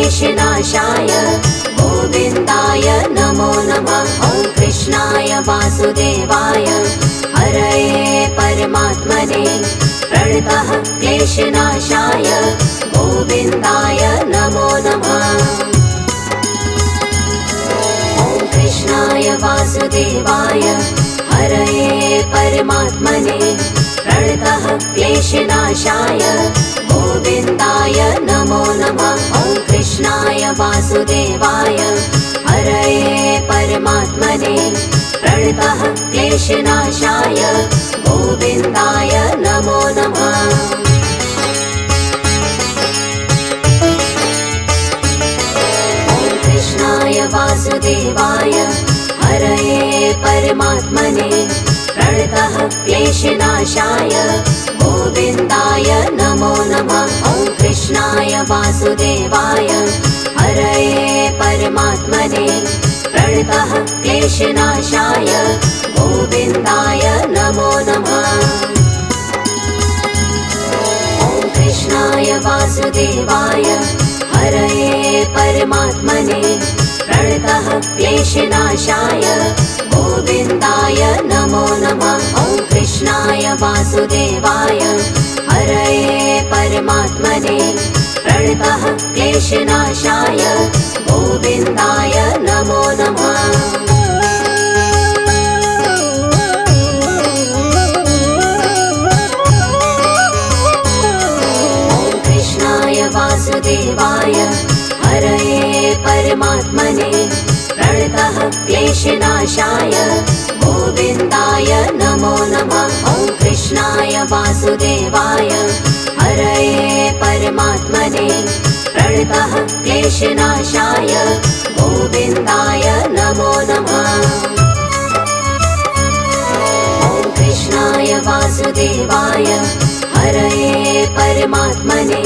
क्लेशनाशाय गोविन्दाय नमो नमः। ॐ कृष्णाय वासुदेवाय हरये परमात्मने प्रणतः क्लेशनाशाय गोविन्दाय नमो नमः। ॐ कृष्णाय वासुदेवाय हरये परमात्मने प्रणतः क्लेशनाशाय गोविन्दाय नमो नमः। ॐ कृष्णाय वासुदेवाय हरये परमात्मने प्रणतः क्लेशनाशाय गोविन्दाय नमो नमः। ॐ कृष्णाय वासुदेवाय हरये परमात्मने प्रणतः क्लेशनाशाय गोविन्दाय नमो नमः। ॐ कृष्णाय वासुदेवाय हरये परमात्मने प्रणतः क्लेशनाशाय गोविन्दाय नमो नमः। ॐ कृष्णाय वासुदेवाय हरये परमात्मने प्रणतः क्लेशनाशाय गोविन्दाय नमो नमः। ॐ कृष्णाय वासुदेवाय हरये परमात्मने प्रणतः क्लेशनाशाय गोविन्दाय नमो नमः। ॐ कृष्णाय वासुदेवाय हरये परमात्मने प्रणतः क्लेशनाशाय गोविन्दाय नमो नमः। ॐ कृष्णाय वासुदेवाय हरये परमात्मने प्रणतः क्लेशनाशाय गोविन्दाय नमो नमः। ॐ कृष्णाय वासुदेवाय हरये परमात्मने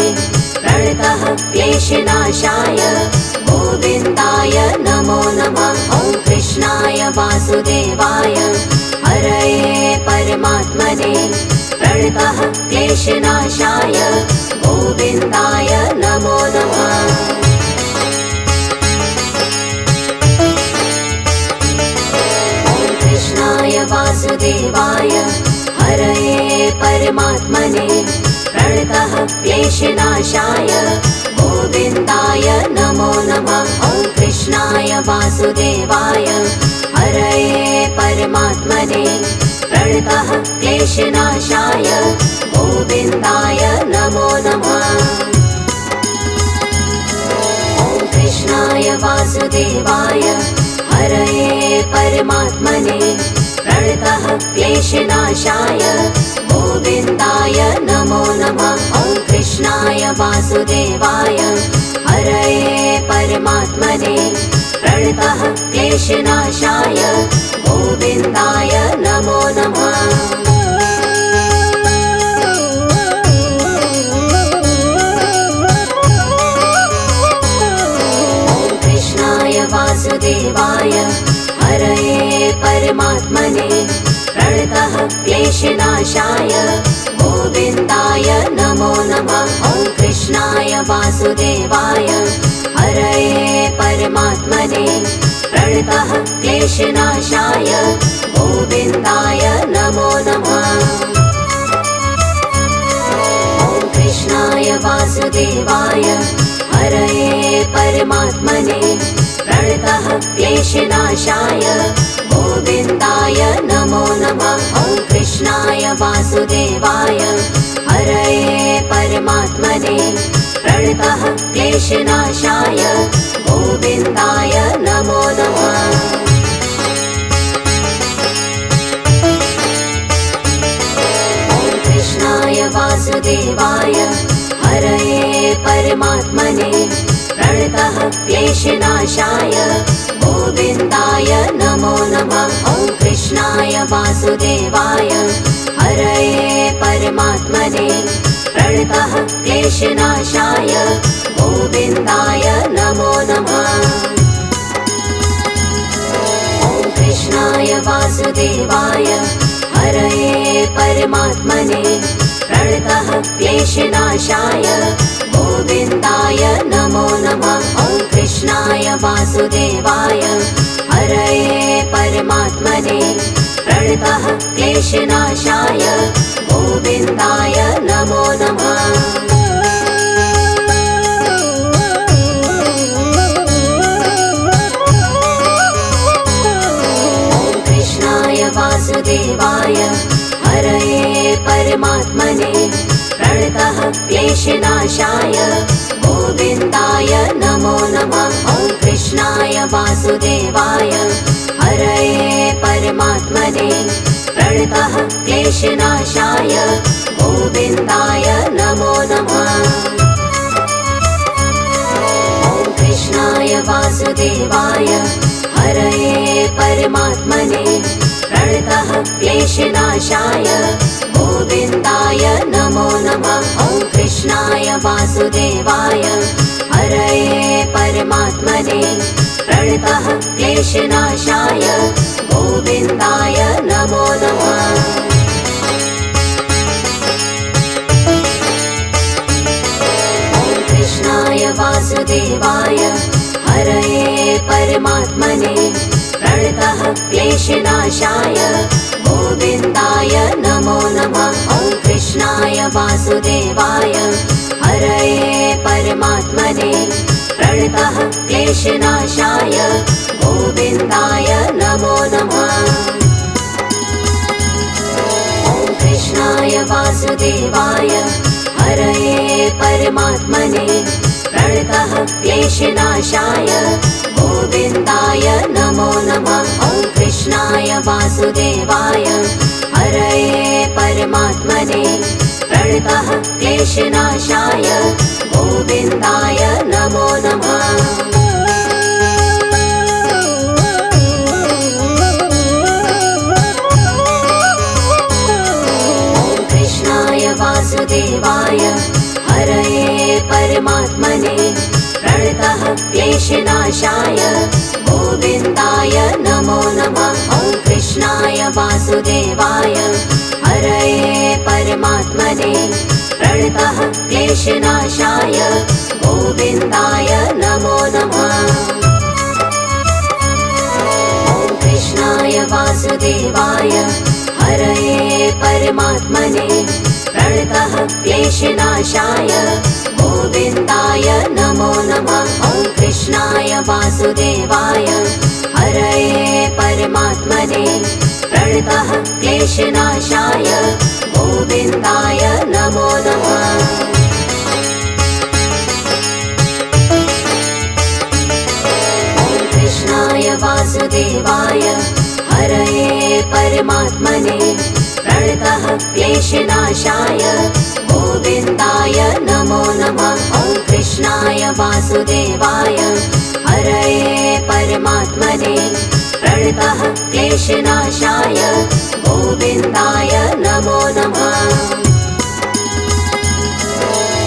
प्रणतः क्लेशनाशाय गोविन्दाय नमो नमः। ॐ कृष्णाय वासुदेवाय हरये परमात्मने प्रणतः क्लेशनाशाय गोविन्दाय नमो नमः। ॐ कृष्णाय वासुदेवाय हरये परमात्मने प्रणतः क्लेशनाशाय गोविन्दाय नमो नमः। ॐ कृष्णाय वासुदेवाय हरये परमात्मने प्रणतः क्लेशनाशाय गोविन्दाय नमो नमः। ॐ कृष्णाय वासुदेवाय हरये परमात्मने प्रणतः क्लेशनाशाय गोविन्दाय नमो नमः। ॐ कृष्णाय वासुदेवाय हरये परमात्मने प्रणतः क्लेशनाशाय गोविन्दाय नमो नमः। ॐ कृष्णाय वासुदेवाय हरये परमात्मने प्रणतः क्लेशनाशाय गोविन्दाय नमो नमः। ॐ कृष्णाय वासुदेवाय हरये परमात्मने प्रणतः क्लेशनाशाय गोविन्दाय नमो नमः। ॐ कृष्णाय वासुदेवाय हरये परमात्मने प्रणतः क्लेशनाशाय गोविन्दाय नमो नमः। ॐ कृष्णाय वासुदेवाय हरये परमात्मने प्रणतः क्लेशनाशाय गोविन्दाय नमो नमः। ॐ कृष्णाय वासुदेवाय हरये परमात्मने प्रणतः क्लेशनाशाय गोविन्दाय नमो नमः। ॐ कृष्णाय वासुदेवाय हरये परमात्मने प्रणतः क्लेशनाशाय गोविन्दाय नमो नमः। ॐ कृष्णाय वासुदेवाय हरये परमात्मने प्रणतः क्लेशनाशाय गोविन्दाय नमो नमः। वासुदेवाय हरये परमात्मने प्रणतः क्लेशनाशाय गोविन्दाय नमो नमः। वासुदेवाय हरये परमात्मने प्रणतः क्लेशनाशाय गोविन्दाय नमो नमः। ॐ कृष्णाय वासुदेवाय हरये परमात्मने प्रणतः क्लेशनाशाय गोविन्दाय नमो नमः। ॐ कृष्णाय वासुदेवाय हरये परमात्मने प्रणतः क्लेशनाशाय गोविन्दाय नमो नमः। ॐ कृष्णाय वासुदेवाय हरये परमात्मने प्रणतः क्लेशनाशाय गोविन्दाय नमो नमः। ॐ कृष्णाय वासुदेवाय हरये परमात्मने प्रणतः क्लेशनाशाय गोविन्दाय नमो नमः। ॐ कृष्णाय वासुदेवाय हरये परमात्मने प्रणतः क्लेशनाशाय गोविन्दाय नमो नमः। ॐ कृष्णाय वासुदेवाय हरये परमात्मने प्रणतः क्लेशनाशाय गोविन्दाय नमो नमः। ॐ कृष्णाय वासुदेवाय हरये परमात्मने प्रणतः क्लेशनाशाय गोविन्दाय नमो नमः। ॐ कृष्णाय वासुदेवाय हरये परमात्मने प्रणतः क्लेशनाशाय गोविन्दाय नमो नमः। ॐ कृष्णाय वासुदेवाय हरये परमात्मने प्रणतः क्लेशनाशाय गोविन्दाय नमो नमः। ॐ कृष्णाय वासुदेवाय हरये परमात्मने प्रणतः क्लेशनाशाय गोविन्दाय नमो नमः। ॐ कृष्णाय वासुदेवाय हरये परमात्मने प्रणतः क्लेशनाशाय गोविन्दाय नमो नमः। ॐ कृष्णाय वासुदेवाय हरये परमात्मने प्रणतः क्लेशनाशाय गोविन्दाय नमो नमः। ॐ कृष्णाय वासुदेवाय हरये परमात्मने प्रणतः क्लेशनाशाय गोविन्दाय नमो नमः।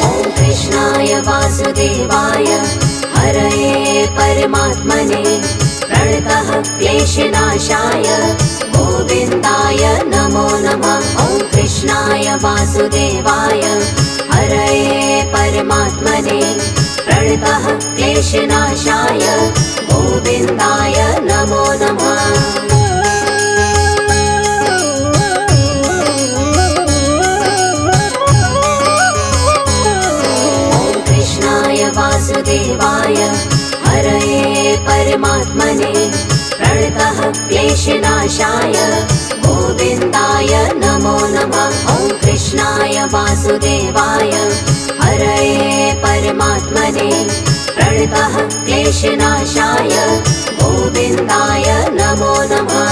ॐ कृष्णाय वासुदेवाय हरये परमात्मने प्रणतः क्लेशनाशाय गोविन्दाय नमो नमः। ॐ कृष्णाय वासुदेवाय हरये परमात्मने प्रणतः क्लेशनाशाय गोविन्दाय नमो नमः। ॐ कृष्णाय वासुदेवाय हरये परमात्मने प्रणतः क्लेशनाशाय गोविन्दाय नमो नमः। ॐ कृष्णाय वासुदेवाय हरये परमात्मने प्रणतः क्लेशनाशाय गोविन्दाय नमो नमः।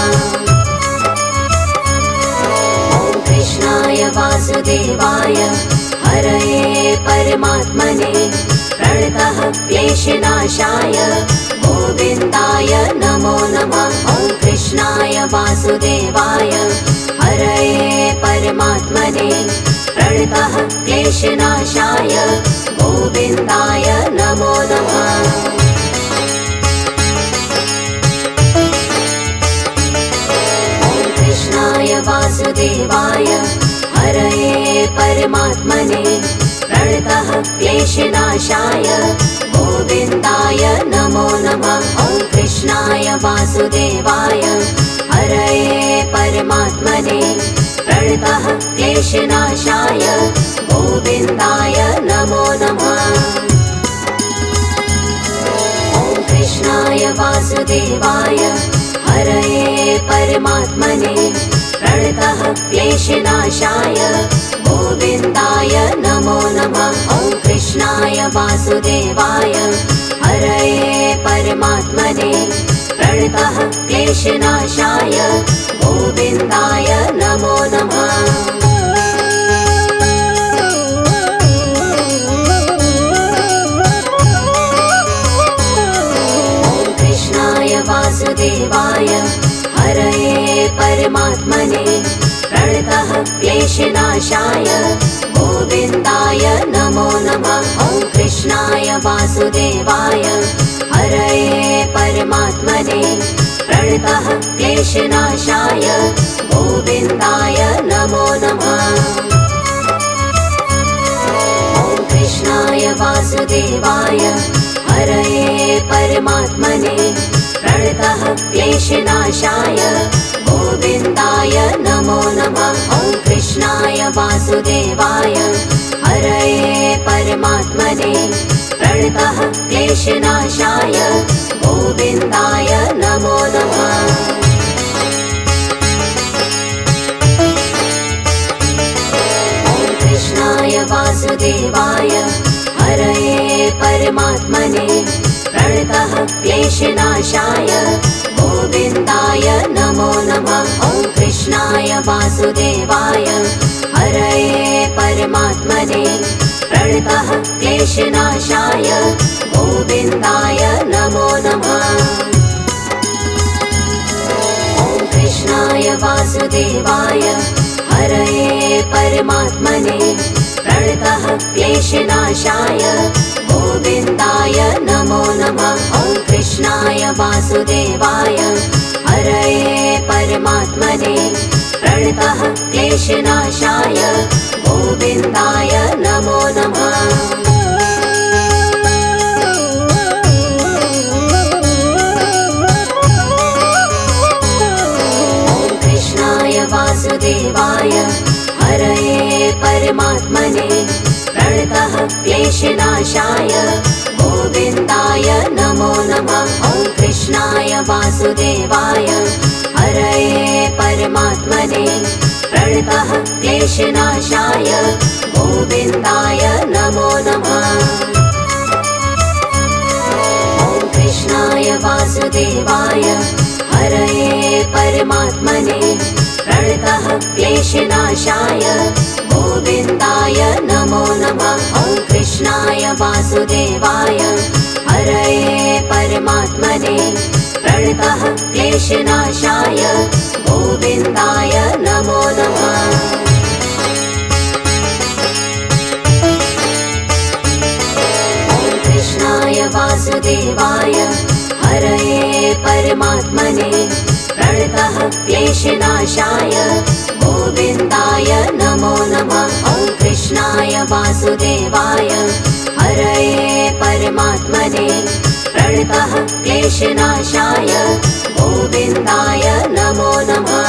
ॐ कृष्णाय वासुदेवाय हरये परमात्मने प्रणतः क्लेशनाशाय गोविन्दाय नमो नमः। ॐ कृष्णाय वासुदेवाय हरये परमात्मने प्रणतः क्लेशनाशाय गोविन्दाय नमो नमः। ॐ कृष्णाय वासुदेवाय हरये परमात्मने प्रणतः क्लेशनाशाय गोविन्दाय नमो नमः। ॐ वासुदेवाय हरये परमात्मने प्रणतः क्लेशनाशाय गोविन्दाय नमो नमः। ॐ कृष्णाय वासुदेवाय हरये परमात्मने प्रणतः क्लेशनाशाय गोविन्दाय नमो नमः। ॐ कृष्णाय वासुदेवाय हरये परमात्मने प्रणतः क्लेशनाशाय गोविन्दाय नमो नमः। ॐ कृष्णाय वासुदेवाय हरये परमात्मने प्रणतः क्लेशनाशाय गोविन्दाय नमो नमः। ॐ कृष्णाय वासुदेवाय हरये परमात्मने प्रणतः क्लेशनाशाय गोविन्दाय नमो नमः। ॐ कृष्णाय वासुदेवाय हरये परमात्मने प्रणतः क्लेशनाशाय गोविन्दाय नमो नमः। ॐ कृष्णाय वासुदेवाय हरये परमात्मने प्रणतः क्लेशनाशाय गोविन्दाय नमो नमः। ॐ कृष्णाय वासुदेवाय हरये परमात्मने प्रणतः क्लेशनाशाय गोविन्दाय नमो नमः। ॐ कृष्णाय वासुदेवाय हरये परमात्मने प्रणतः क्लेशनाशाय गोविन्दाय नमो नमः। ॐ कृष्णाय वासुदेवाय हरये परमात्मने प्रणतः क्लेशनाशाय गोविन्दाय नमो नमः। ॐ कृष्णाय वासुदेवाय हरये परमात्मने प्रणतः क्लेशनाशाय गोविन्दाय नमो नमः। ॐ कृष्णाय वासुदेवाय हरये परमात्मने प्रणतः क्लेशनाशाय गोविन्दाय नमो नमः। ॐ कृष्णाय वासुदेवाय हरये परमात्मने प्रणतः क्लेशनाशाय गोविन्दाय नमो नमः। ॐ कृष्णाय वासुदेवाय हरये परमात्मने प्रणतः क्लेशनाशाय गोविन्दाय नमो नमः। ॐ कृष्णाय वासुदेवाय हरये परमात्मने प्रणतः क्लेशनाशाय गोविन्दाय नमो नमः। ॐ कृष्णाय वासुदेवाय हरये परमात्मने प्रणतः क्लेशनाशाय गोविन्दाय नमो नमः। ॐ कृष्णाय वासुदेवाय हरये परमात्मने प्रणतः क्लेशनाशाय गोविन्दाय नमो नमः।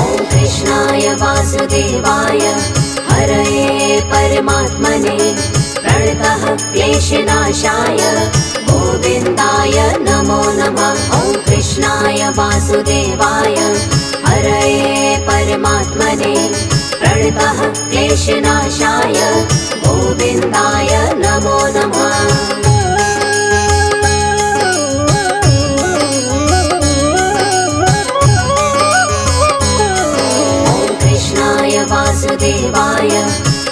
ॐ कृष्णाय वासुदेवाय हरये परमात्मने प्रणतः क्लेशनाशाय गोविन्दाय नमो नमः। ॐ कृष्णाय वासुदेवाय हरये परमात्मने प्रणतः क्लेशनाशाय गोविन्दाय नमो नमः। ॐ कृष्णाय वासुदेवाय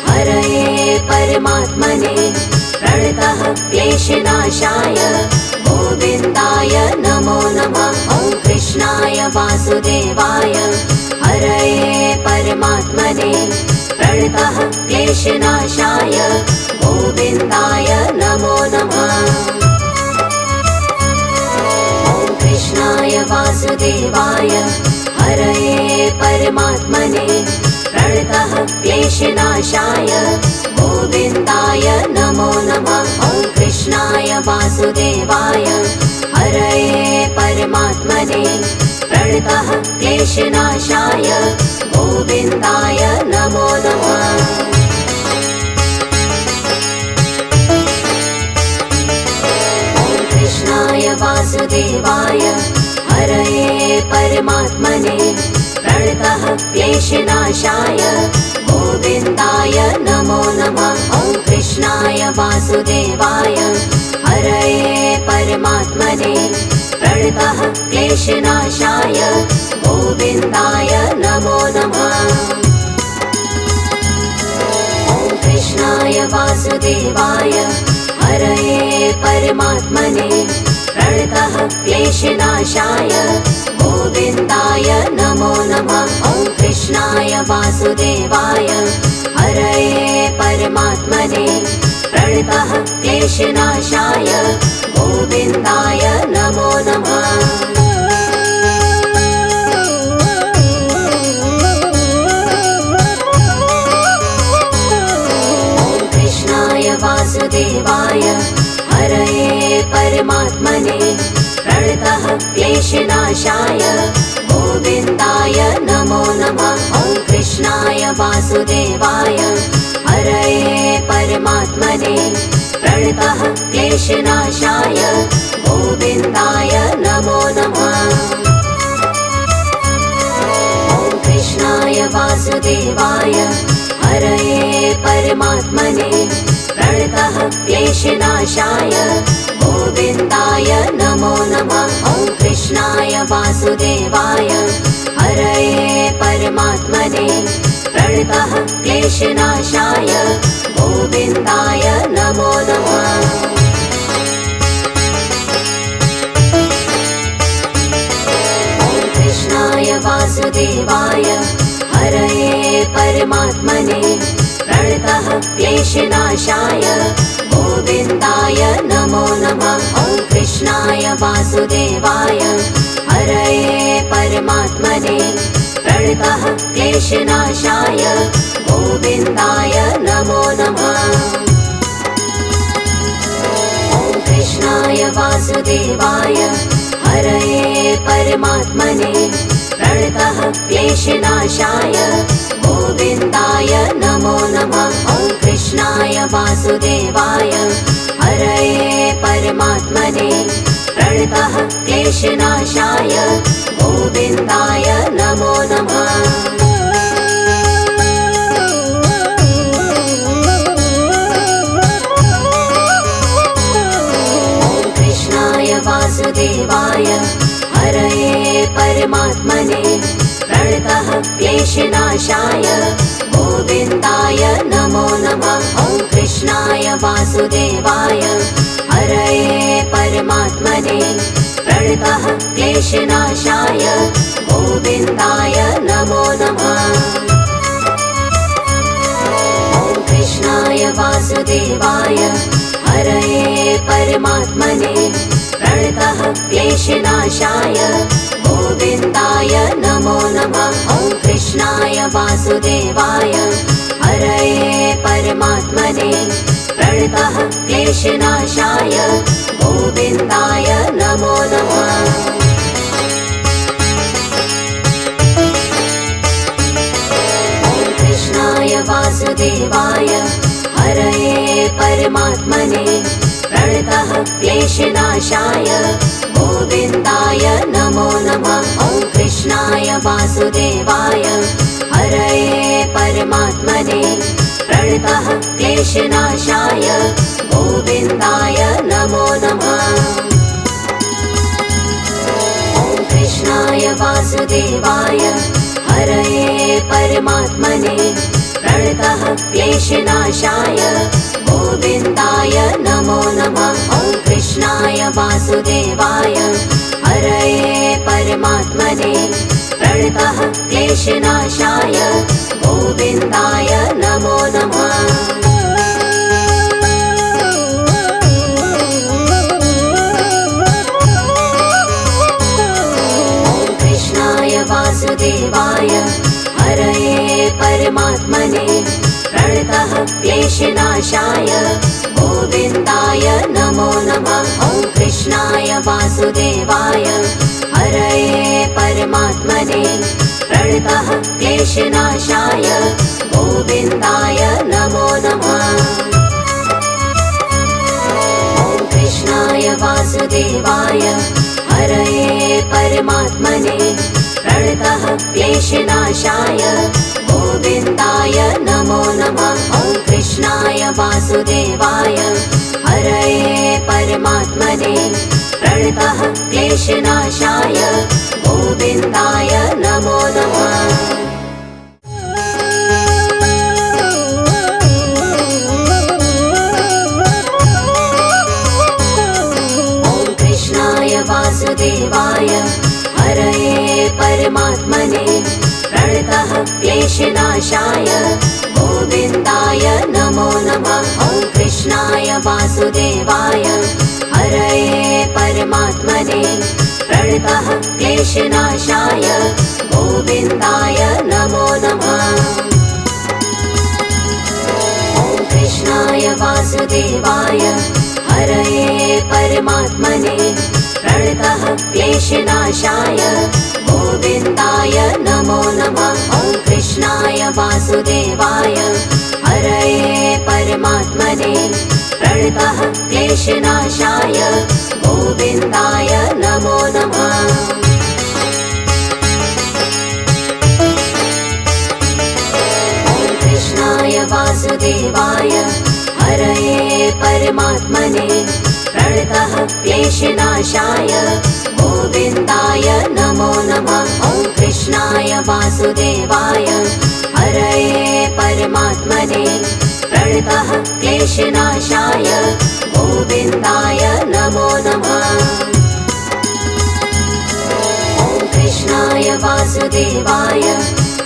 हरये परमात्मने प्रणतः क्लेशनाशाय गोविन्दाय नमो नमः। ॐ कृष्णाय वासुदेवाय हरये परमात्मने प्रणतः क्लेशनाशाय गोविन्दाय नमो नमः। ॐ कृष्णाय वासुदेवाय हरये परमात्मने प्रणतः क्लेशनाशाय गोविन्दाय नमो नमः। ॐ कृष्णाय वासुदेवाय वासुदेवाय हरये परमात्मने प्रणतः क्लेशनाशाय गोविन्दाय नमो नमः। कृष्णाय वासुदेवाय हरये परमात्मने प्रणतः क्लेशनाशाय गोविन्दाय नमो नमः। ॐ कृष्णाय वासुदेवाय हरये परमात्मने प्रणतः क्लेशनाशाय गोविन्दाय नमो नमः। ॐ कृष्णाय वासुदेवाय हरये परमात्मने प्रणतः क्लेशनाशाय गोविन्दाय नमो नमः। ॐ कृष्णाय वासुदेवाय हरये परमात्मने प्रणतः क्लेशनाशाय गोविन्दाय नमो नमः। वासुदेवाय हरये परमात्मने प्रणतः क्लेशनाशाय गोविन्दाय नमो नमः। ॐ कृष्णाय वासुदेवाय हरये परमात्मने प्रणतः क्लेशनाशाय गोविन्दाय नमो नमः। ॐ कृष्णाय वासुदेवाय हरये परमात्मने प्रणतः क्लेशनाशाय गोविन्दाय नमो नमः। ॐ कृष्णाय वासुदेवाय हरये परमात्मने प्रणतः क्लेशनाशाय गोविन्दाय नमो नमः। ॐ कृष्णाय वासुदेवाय हरये परमात्मने प्रणतः क्लेशनाशाय गोविन्दाय नमो नमः। ॐ कृष्णाय वासुदेवाय हरये परमात्मने प्रणतः क्लेशनाशाय गोविन्दाय नमो नमः। ॐ कृष्णाय वासुदेवाय हरये परमात्मने प्रणतः क्लेशनाशाय गोविन्दाय नमो नमः। ॐ कृष्णाय वासुदेवाय हरये परमात्मने प्रणतः क्लेशनाशाय गोविन्दाय नमो नमः। ॐ कृष्णाय वासुदेवाय हरये परमात्मने प्रणतः क्लेशनाशाय गोविन्दाय नमो नमः। ॐ कृष्णाय वासुदेवाय हरये परमात्मने प्रणतः क्लेशनाशाय गोविन्दाय नमो नमः। ॐ कृष्णाय वासुदेवाय हरये परमात्मने प्रणतः क्लेशनाशाय गोविन्दाय नमो नमः। ॐ कृष्णाय वासुदेवाय हरये परमात्मने प्रणतः क्लेशनाशाय गोविन्दाय नमो नमः। ॐ कृष्णाय वासुदेवाय हरये परमात्मने प्रणतः क्लेशनाशाय गोविन्दाय नमो नमः। ॐ कृष्णाय वासुदेवाय हरये परमात्मने प्रणतः क्लेशनाशाय गोविन्दाय नमो नमः। ॐ कृष्णाय वासुदेवाय हरये परमात्मने प्रणतः क्लेशनाशाय गोविन्दाय नमो नमः। ॐ कृष्णाय वासुदेवाय हरये परमात्मने प्रणतः क्लेशनाशाय गोविन्दाय नमो नमः। ॐ कृष्णाय वासुदेवाय हरये परमात्मने प्रणतः क्लेशनाशाय गोविन्दाय नमो नमः। ॐ कृष्णाय वासुदेवाय हरये परमात्मने प्रणतः क्लेशनाशाय गोविन्दाय नमो नमः। ॐ कृष्णाय वासुदेवाय हरये परमात्मने प्रणतः क्लेशनाशाय गोविन्दाय नमो नमः। ॐ कृष्णाय वासुदेवाय हरये परमात्मने प्रणतः क्लेशनाशाय गोविन्दाय नमो नमः। ॐ कृष्णाय वासुदेवाय हरये परमात्मने प्रणतः क्लेशनाशाय गोविन्दाय नमो नमः। ॐ कृष्णाय वासुदेवाय हरये परमात्मने प्रणतः क्लेशनाशाय गोविन्दाय नमो नमः। ॐ कृष्णाय वासुदेवाय हरये परमात्मने प्रणतः क्लेशनाशाय गोविन्दाय नमो नमः। ॐ कृष्णाय वासुदेवाय हरये परमात्मने प्रणतः क्लेशनाशाय गोविन्दाय नमो नमः। ॐ कृष्णाय वासुदेवाय हरये परमात्मने प्रणतः क्लेशनाशाय गोविन्दाय नमो नमः। ॐ कृष्णाय वासुदेवाय हरये परमात्मने प्रणतः क्लेशनाशाय गोविन्दाय नमो नमः। ॐ कृष्णाय वासुदेवाय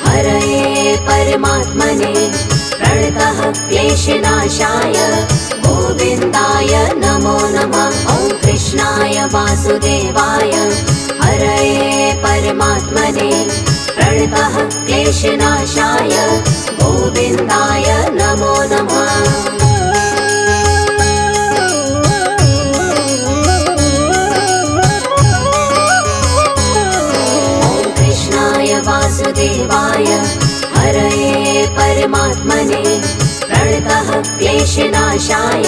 हरये परमात्मने प्रणतः क्लेशनाशाय गोविन्दाय नमो नमः। ॐ कृष्णाय वासुदेवाय हरये परमात्मने प्रणतः क्लेशनाशाय गोविन्दाय नमो नमः। ॐ कृष्णाय वासुदेवाय हरये परमात्मने प्रणतः क्लेशनाशाय